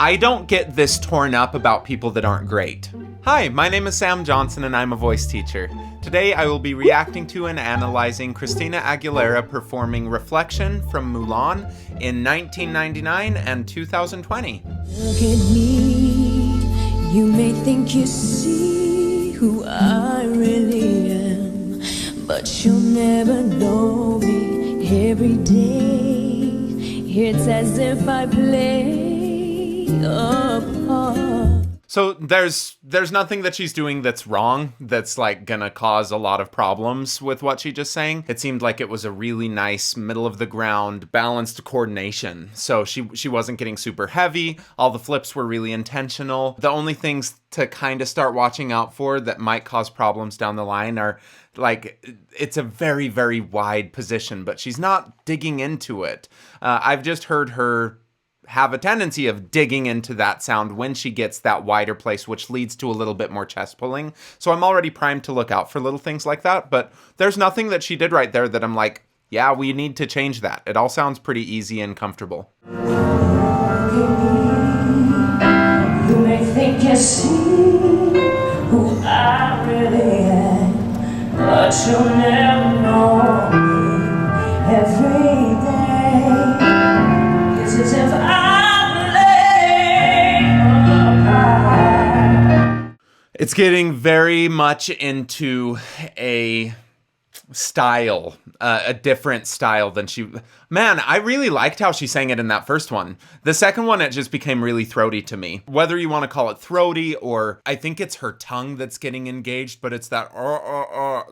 I don't get this torn up about people that aren't great. Hi, my name is Sam Johnson and I'm a voice teacher. Today I will be reacting to and analyzing Christina Aguilera performing Reflection from Mulan in 1999 and 2020. Look at me, you may think you see who I really am, but you'll never know me every day. It's as if I play a part. So there's nothing that she's doing that's wrong, that's like gonna cause a lot of problems with what she just sang. It seemed like it was a really nice middle of the ground balanced coordination. So she wasn't getting super heavy. All the flips were really intentional. The only things to kind of start watching out for that might cause problems down the line are like, it's a very, very wide position, but she's not digging into it. I've just heard her have a tendency of digging into that sound when she gets that wider place, which leads to a little bit more chest pulling. So I'm already primed to look out for little things like that, but there's nothing that she did right there that I'm like, yeah, we need to change that. It all sounds pretty easy and comfortable. You may think you see who I really am, but you'll never know me every day. It's as if it's getting very much into a style, a different style than she... Man, I really liked how she sang it in that first one. The second one, it just became really throaty to me. Whether you want to call it throaty or I think it's her tongue that's getting engaged, but it's that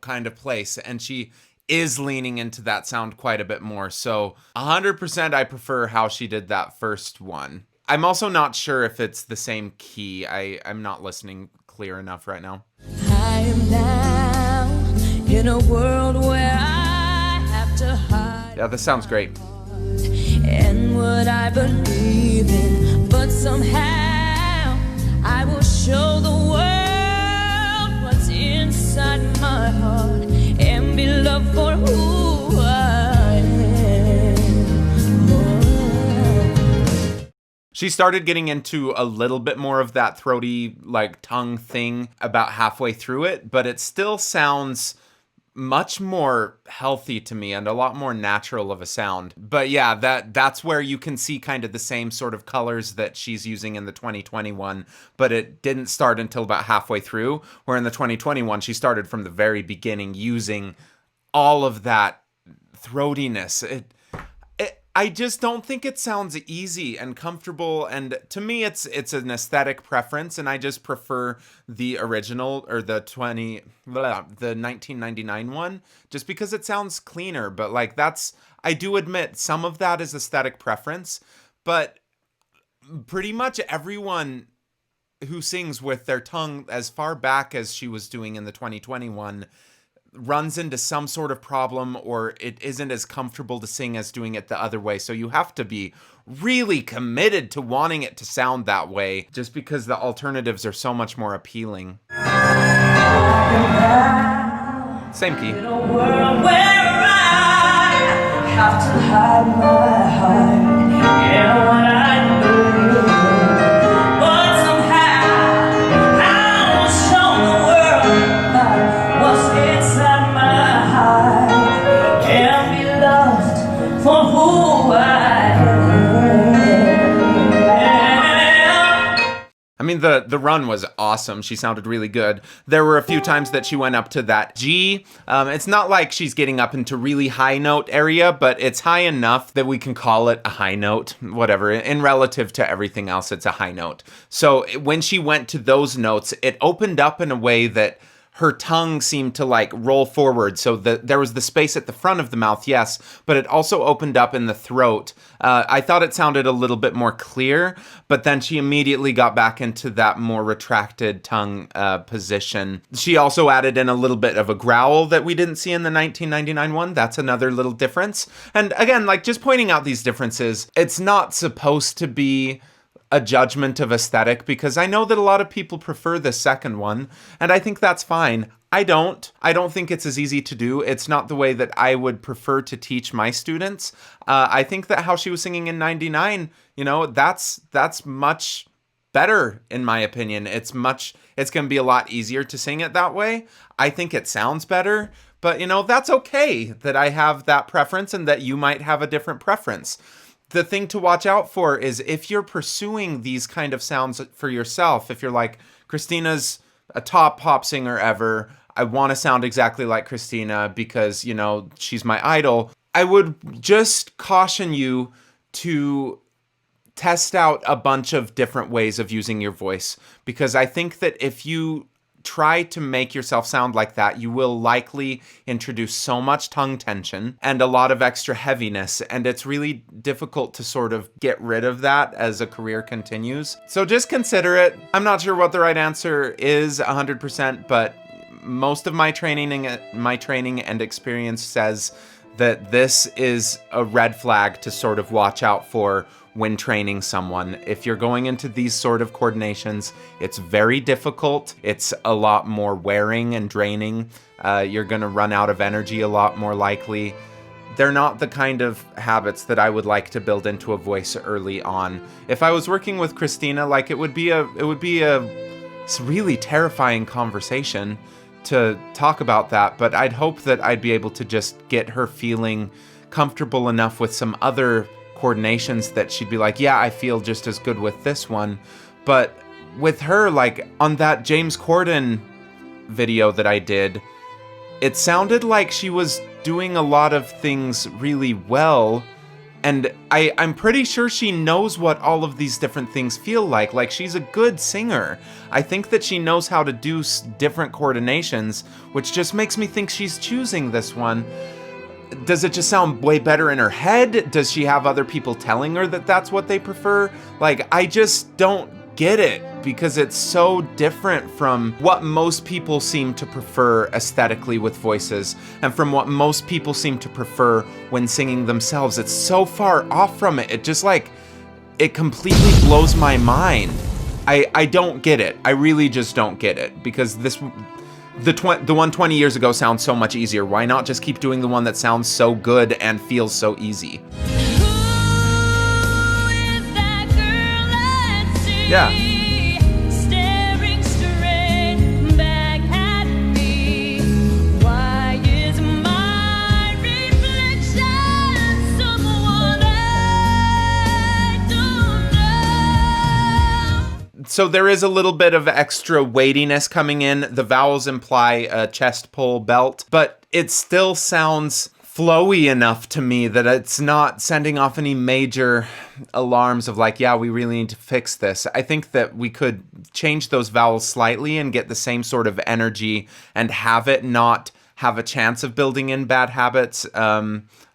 kind of place. And she is leaning into that sound quite a bit more. So 100% I prefer how she did that first one. I'm also not sure if it's the same key. I'm not listening clear enough right now. I am now in a world where I have to hide. Yeah, this sounds great. And what I believe in, but somehow I will show the world what's inside my heart and be loved for who I am. She started getting into a little bit more of that throaty, like, tongue thing about halfway through it, but it still sounds much more healthy to me and a lot more natural of a sound. But yeah, that's where you can see kind of the same sort of colors that she's using in the 2021, but it didn't start until about halfway through, where in the 2021 she started from the very beginning using all of that throatiness. I just don't think it sounds easy and comfortable, and to me it's an aesthetic preference, and I just prefer the original, or the 1999 one, just because it sounds cleaner. But like, I do admit some of that is aesthetic preference, but pretty much everyone who sings with their tongue as far back as she was doing in the 2021 runs into some sort of problem, or it isn't as comfortable to sing as doing it the other way. So you have to be really committed to wanting it to sound that way, just because the alternatives are so much more appealing. Same key. In a world where I have to hide my heart and what I believe in, but somehow I will show the world what's inside my heart and be loved for who I am. I mean, the run was awesome. She sounded really good. There were a few times that she went up to that G. It's not like she's getting up into really high note area, but it's high enough that we can call it a high note, whatever. In relative to everything else, it's a high note. So when she went to those notes, it opened up in a way that her tongue seemed to like roll forward. So there was the space at the front of the mouth, yes, but it also opened up in the throat. I thought it sounded a little bit more clear, but then she immediately got back into that more retracted tongue position. She also added in a little bit of a growl that we didn't see in the 1999 one. That's another little difference. And again, like, just pointing out these differences, it's not supposed to be a judgment of aesthetic, because I know that a lot of people prefer the second one, and I think that's fine. I don't think it's as easy to do. It's not the way that I would prefer to teach my students. I think that how she was singing in 99, that's much better in my opinion. It's going to be a lot easier to sing it that way. I think it sounds better, but that's okay that I have that preference and that you might have a different preference. The thing to watch out for is if you're pursuing these kind of sounds for yourself, if you're like, Christina's a top pop singer ever, I want to sound exactly like Christina because, she's my idol, I would just caution you to test out a bunch of different ways of using your voice, because I think that if you try to make yourself sound like that, you will likely introduce so much tongue tension and a lot of extra heaviness, and it's really difficult to sort of get rid of that as a career continues. So just consider it. I'm not sure what the right answer is 100%, but most of my training and experience says that this is a red flag to sort of watch out for when training someone. If you're going into these sort of coordinations, it's very difficult. It's a lot more wearing and draining. You're going to run out of energy a lot more likely. They're not the kind of habits that I would like to build into a voice early on. If I was working with Christina, it would be a really terrifying conversation to talk about that, but I'd hope that I'd be able to just get her feeling comfortable enough with some other coordinations that she'd be like, yeah, I feel just as good with this one. But with her, on that James Corden video that I did, it sounded like she was doing a lot of things really well, and I'm pretty sure she knows what all of these different things feel like. She's a good singer. I think that she knows how to do different coordinations, which just makes me think she's choosing this one. Does it just sound way better in her head? Does she have other people telling her that that's what they prefer? I just don't get it, because it's so different from what most people seem to prefer aesthetically with voices, and from what most people seem to prefer when singing themselves. It's so far off from it. It just it completely blows my mind. I don't get it. I really just don't get it, because the one 20 years ago sounds so much easier. Why not just keep doing the one that sounds so good and feels so easy? Yeah. Staring straight back at me. Why is my reflection someone I don't know? So there is a little bit of extra weightiness coming in. The vowels imply a chest pull belt, but it still sounds flowy enough to me that it's not sending off any major alarms of yeah, we really need to fix this. I think that we could change those vowels slightly and get the same sort of energy and have it not have a chance of building in bad habits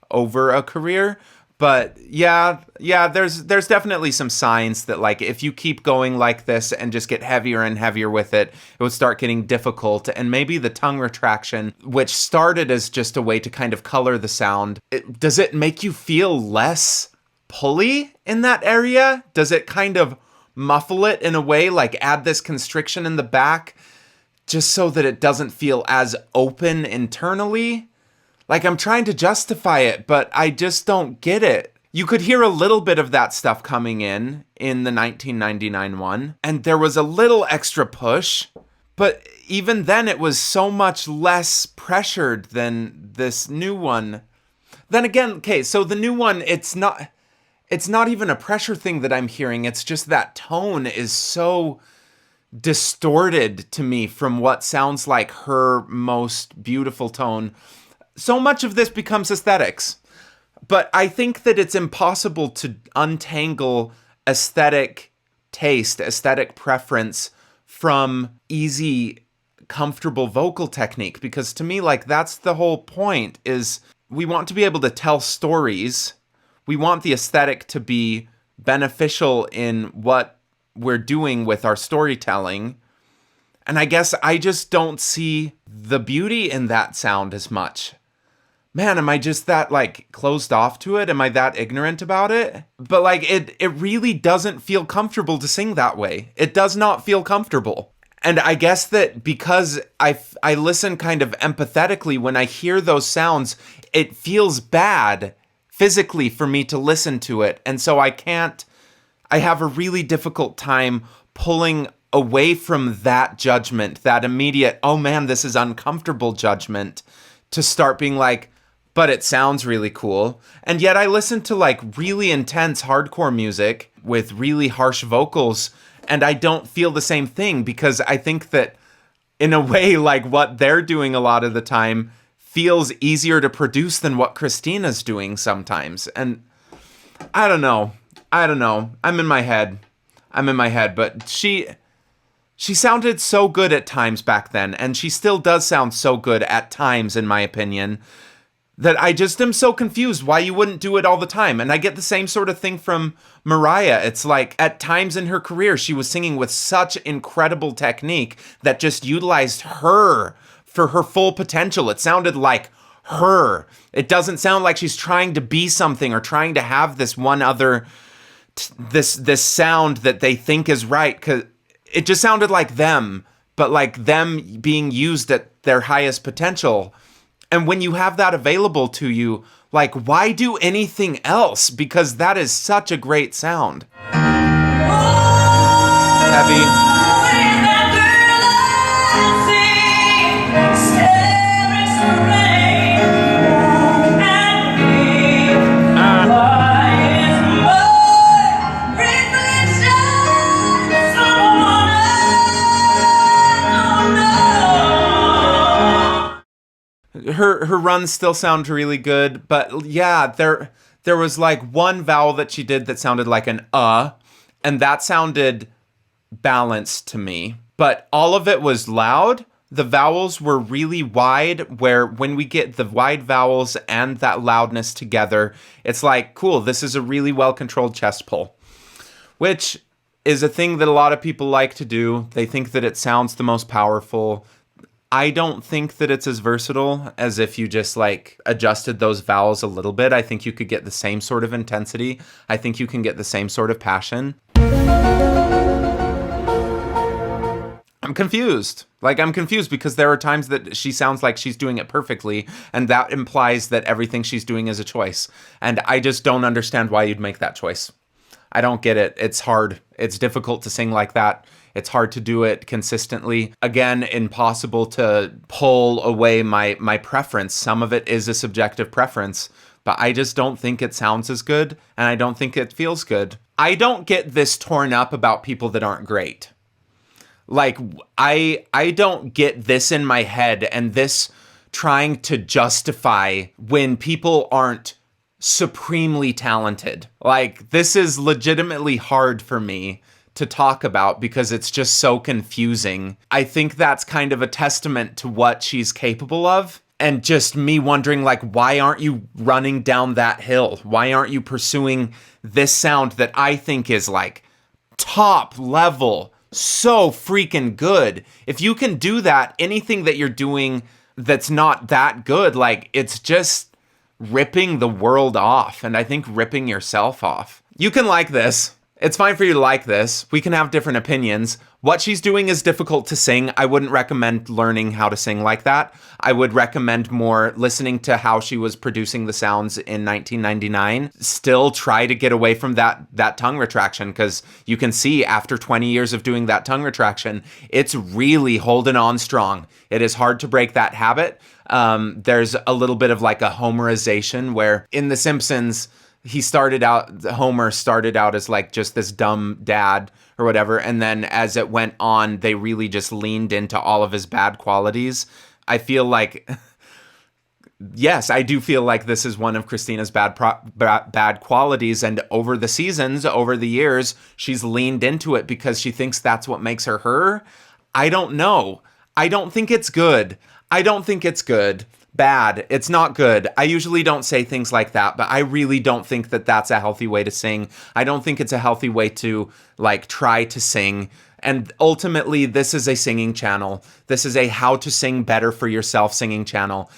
over a career. But yeah, there's definitely some signs that if you keep going like this and just get heavier and heavier with it, it would start getting difficult. And maybe the tongue retraction, which started as just a way to kind of color the sound, does it make you feel less pulley in that area? Does it kind of muffle it in a way, add this constriction in the back just so that it doesn't feel as open internally? I'm trying to justify it, but I just don't get it. You could hear a little bit of that stuff coming in the 1999 one, and there was a little extra push, but even then it was so much less pressured than this new one. Then again, okay, so the new one, it's not even a pressure thing that I'm hearing. It's just that tone is so distorted to me from what sounds like her most beautiful tone. So much of this becomes aesthetics, but I think that it's impossible to untangle aesthetic taste, aesthetic preference from easy, comfortable vocal technique, because to me, that's the whole point, is we want to be able to tell stories. We want the aesthetic to be beneficial in what we're doing with our storytelling. And I guess I just don't see the beauty in that sound as much. man, am I just that like closed off to it? Am I that ignorant about it? But like it really doesn't feel comfortable to sing that way. It does not feel comfortable. And I guess that because I listen kind of empathetically when I hear those sounds, it feels bad physically for me to listen to it. And so I have a really difficult time pulling away from that judgment, that immediate, oh man, this is uncomfortable judgment, to start being like, but it sounds really cool. And yet I listen to like really intense hardcore music with really harsh vocals, and I don't feel the same thing, because I think that in a way, like what they're doing a lot of the time feels easier to produce than what Christina's doing sometimes. And I don't know. I'm in my head, but she sounded so good at times back then, and she still does sound so good at times, in my opinion, that I just am so confused why you wouldn't do it all the time. And I get the same sort of thing from Mariah. It's like at times in her career, she was singing with such incredible technique that just utilized her for her full potential. It sounded like her. It doesn't sound like she's trying to be something or trying to have this one other, this sound that they think is right. 'Cause it just sounded like them, but like them being used at their highest potential. And when you have that available to you, like, why do anything else? Because that is such a great sound. Heavy. Her runs still sound really good, but yeah, there was like one vowel that she did that sounded like an and that sounded balanced to me. But all of it was loud. The vowels were really wide, where when we get the wide vowels and that loudness together, it's like, cool, this is a really well-controlled chest pull, which is a thing that a lot of people like to do. They think that it sounds the most powerful. I don't think that it's as versatile as if you just like adjusted those vowels a little bit. I think you could get the same sort of intensity. I think you can get the same sort of passion. I'm confused. I'm confused because there are times that she sounds like she's doing it perfectly, and that implies that everything she's doing is a choice. And I just don't understand why you'd make that choice. I don't get it. It's hard. It's difficult to sing like that. It's hard to do it consistently. Again, impossible to pull away my preference. Some of it is a subjective preference, but I just don't think it sounds as good, and I don't think it feels good. I don't get this torn up about people that aren't great. Like, I don't get this in my head, and this trying to justify when people aren't supremely talented. Like, this is legitimately hard for me to talk about because it's just so confusing. I think that's kind of a testament to what she's capable of, and just me wondering, like, why aren't you running down that hill? Why aren't you pursuing this sound that I think is like top level, so freaking good? If you can do that, anything that you're doing that's not that good, like, it's just ripping the world off, and I think ripping yourself off. You can like this. It's fine for you to like this. We can have different opinions. What she's doing is difficult to sing. I wouldn't recommend learning how to sing like that. I would recommend more listening to how she was producing the sounds in 1999. Still try to get away from that tongue retraction, because you can see after 20 years of doing that tongue retraction, it's really holding on strong. It is hard to break that habit. There's a little bit of like a Homerization, where in The Simpsons, Homer started out as like just this dumb dad or whatever. And then as it went on, they really just leaned into all of his bad qualities. I feel like, yes, I do feel like this is one of Christina's bad qualities. And over the seasons, over the years, she's leaned into it because she thinks that's what makes her her. I don't know. I don't think it's good. Bad. It's not good. I usually don't say things like that, but I really don't think that that's a healthy way to sing. I don't think it's a healthy way to like try to sing. And ultimately, this is a singing channel. This is a how to sing better for yourself singing channel.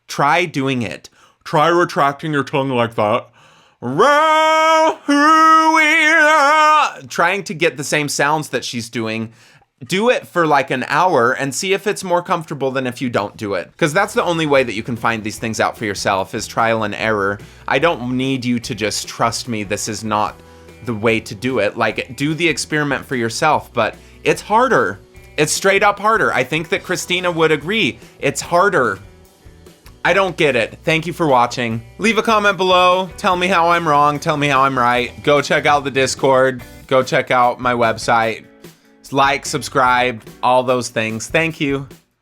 Try doing it. Try retracting your tongue like that. Who we are. Trying to get the same sounds that she's doing. Do it for like an hour and see if it's more comfortable than if you don't do it. Because that's the only way that you can find these things out for yourself, is trial and error. I don't need you to just trust me. This is not the way to do it. Like, do the experiment for yourself, but it's harder. It's straight up harder. I think that Christina would agree. It's harder. I don't get it. Thank you for watching. Leave a comment below. Tell me how I'm wrong. Tell me how I'm right. Go check out the Discord. Go check out my website. Like, subscribe, all those things. Thank you.